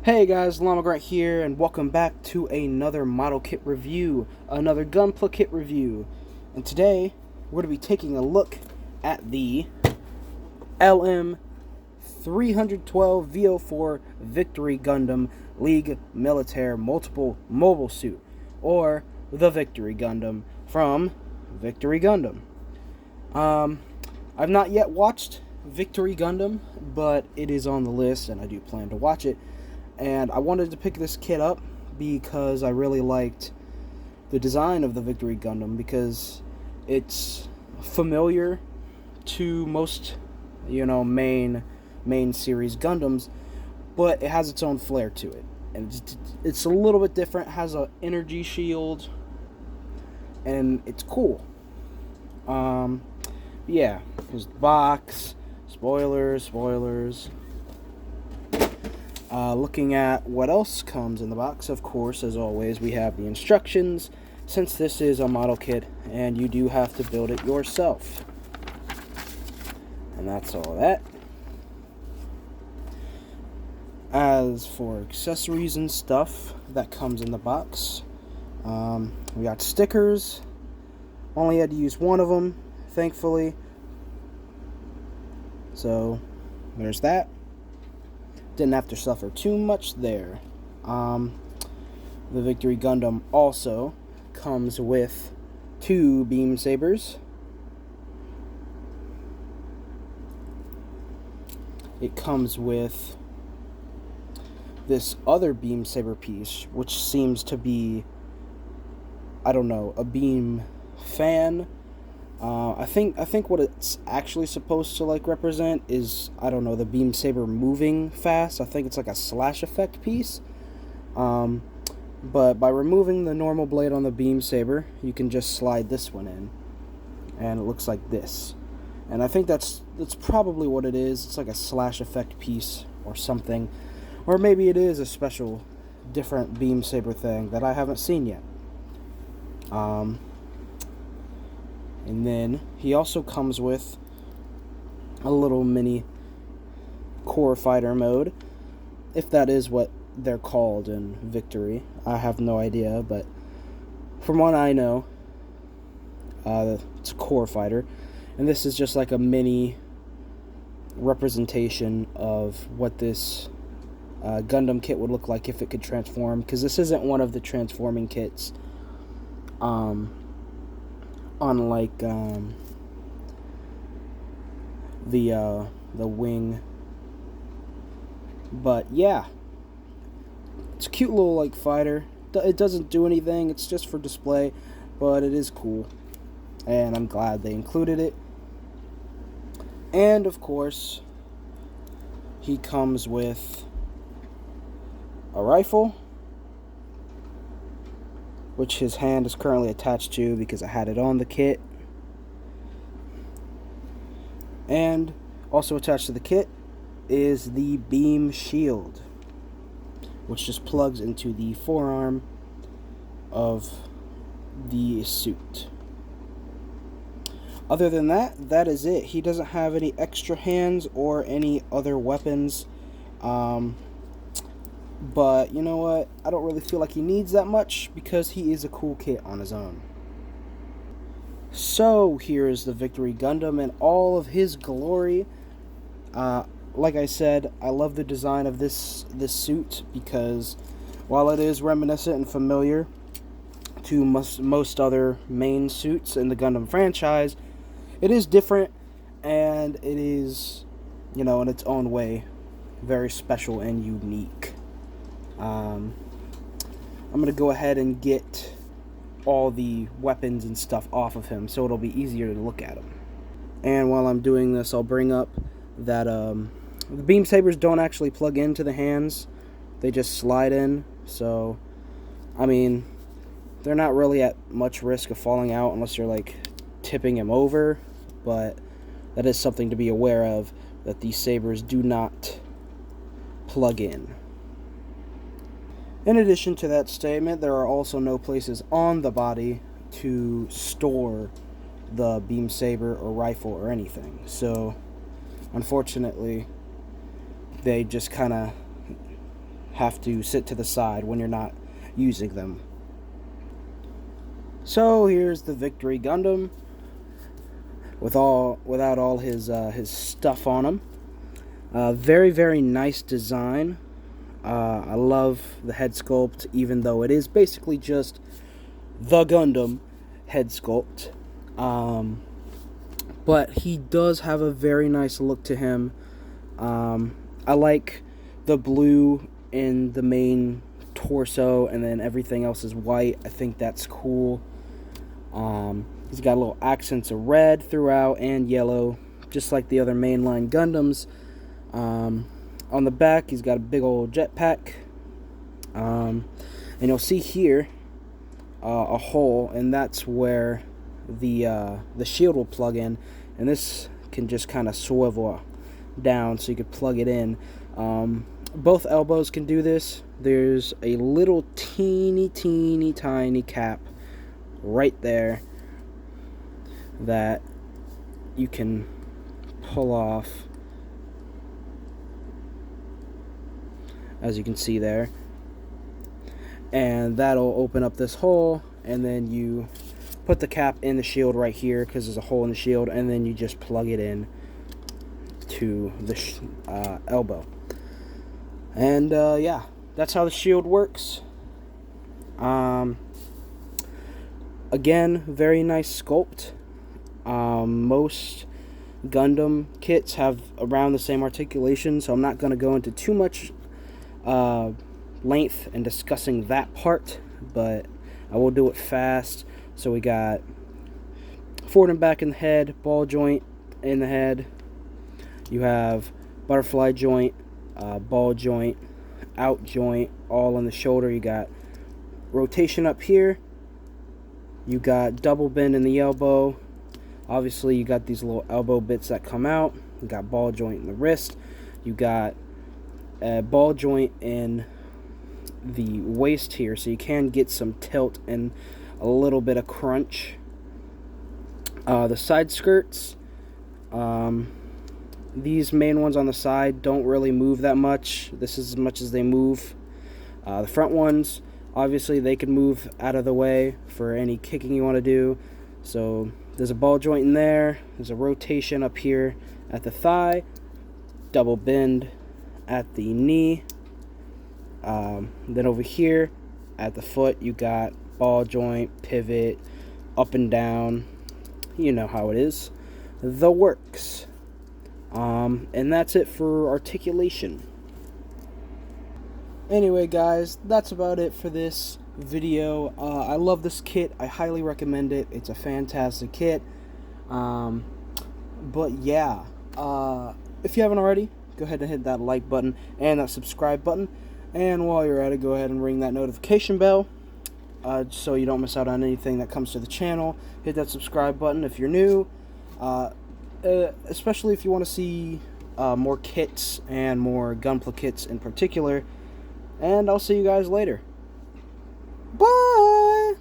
Hey guys, Llama Grunt here, and welcome back to another model kit review, another Gunpla kit review. And today, we're going to be taking a look at the LM312V04 Victory Gundam League Militaire Multiple Mobile Suit, or the Victory Gundam from Victory Gundam. I've not yet watched Victory Gundam, but it is on the list, and I do plan to watch it. And I wanted to pick this kit up because I really liked the design of the Victory Gundam, because it's familiar to most, main series Gundams, but it has its own flair to it. And it's a little bit different, it has an energy shield, and it's cool. Yeah, here's the box, spoilers. Looking at what else comes in the box, of course, as always, we have the instructions, since this is a model kit, and you do have to build it yourself. And that's all that. As for accessories and stuff that comes in the box, we got stickers. Only had to use one of them, thankfully. So, there's that. Didn't have to suffer too much there. The Victory Gundam also comes with 2 beam sabers. It comes with this other beam saber piece, which seems to be, I don't know, a beam fan. I think what it's actually supposed to represent is, I don't know, the beam saber moving fast. I think it's like a slash effect piece. But by removing the normal blade on the beam saber, you can just slide this one in, and it looks like this. And I think that's probably what it is. It's like a slash effect piece or something, or maybe it is a special, different beam saber thing that I haven't seen yet. And then he also comes with a little mini core fighter mode, if that is what they're called in Victory. I have no idea, but from what I know, it's a core fighter. And this is just like a mini representation of what this Gundam kit would look like if it could transform, because this isn't one of the transforming kits. Unlike the wing. But yeah, it's a cute little fighter. It doesn't do anything, it's just for display, but it is cool, and I'm glad they included it. And of course, he comes with a rifle, which his hand is currently attached to because I had it on the kit. And also attached to the kit is the beam shield, which just plugs into the forearm of the suit. Other than that, that is it. He doesn't have any extra hands or any other weapons. But you know what? I don't really feel like he needs that much because he is a cool kit on his own. So here is the Victory Gundam in all of his glory. Like I said, I love the design of this suit because while it is reminiscent and familiar to most other main suits in the Gundam franchise, it is different, and it is, in its own way, very special and unique. I'm going to go ahead and get all the weapons and stuff off of him so it'll be easier to look at him. And while I'm doing this, I'll bring up that the beam sabers don't actually plug into the hands. They just slide in. So, I mean, they're not really at much risk of falling out unless you're tipping him over. But that is something to be aware of, that these sabers do not plug in. In addition to that statement, there are also no places on the body to store the beam saber or rifle or anything. So, unfortunately, they just kind of have to sit to the side when you're not using them. So here's the Victory Gundam without all his stuff on him. Very, very nice design. I love the head sculpt, even though it is basically just the Gundam head sculpt. But he does have a very nice look to him. I like the blue in the main torso, and then everything else is white. I think that's cool. He's got little accents of red throughout and yellow, just like the other mainline Gundams. On the back, he's got a big old jetpack. And you'll see here a hole, and that's where the shield will plug in. And this can just kind of swivel down, so you could plug it in. Both elbows can do this. There's a little teeny tiny cap right there that you can pull off, as you can see there, and that'll open up this hole, and then you put the cap in the shield right here because there's a hole in the shield, and then you just plug it in to the elbow. And yeah, that's how the shield works. Again, very nice sculpt. Most Gundam kits have around the same articulation, so I'm not going to go into too much length in discussing that part, but I will do it fast. So we got forward and back in the head, ball joint in the head. You have butterfly joint, ball joint, out joint, all on the shoulder. You got rotation up here. You got double bend in the elbow. Obviously, you got these little elbow bits that come out. You got ball joint in the wrist. You got a ball joint in the waist here, so you can get some tilt and a little bit of crunch. The side skirts, these main ones on the side don't really move that much. This is as much as they move. The front ones, obviously, they can move out of the way for any kicking you want to do. So there's a ball joint in there. There's a rotation up here at the thigh. Double bend at the knee. Then over here at the foot, you got ball joint, pivot, up and down. You know how it is. The works. And that's it for articulation. Anyway, guys, that's about it for this video. I love this kit. I highly recommend it. It's a fantastic kit. But yeah, if you haven't already, go ahead and hit that like button and that subscribe button. And while you're at it, go ahead and ring that notification bell so you don't miss out on anything that comes to the channel. Hit that subscribe button if you're new, especially if you want to see more kits and more Gunpla kits in particular. And I'll see you guys later. Bye!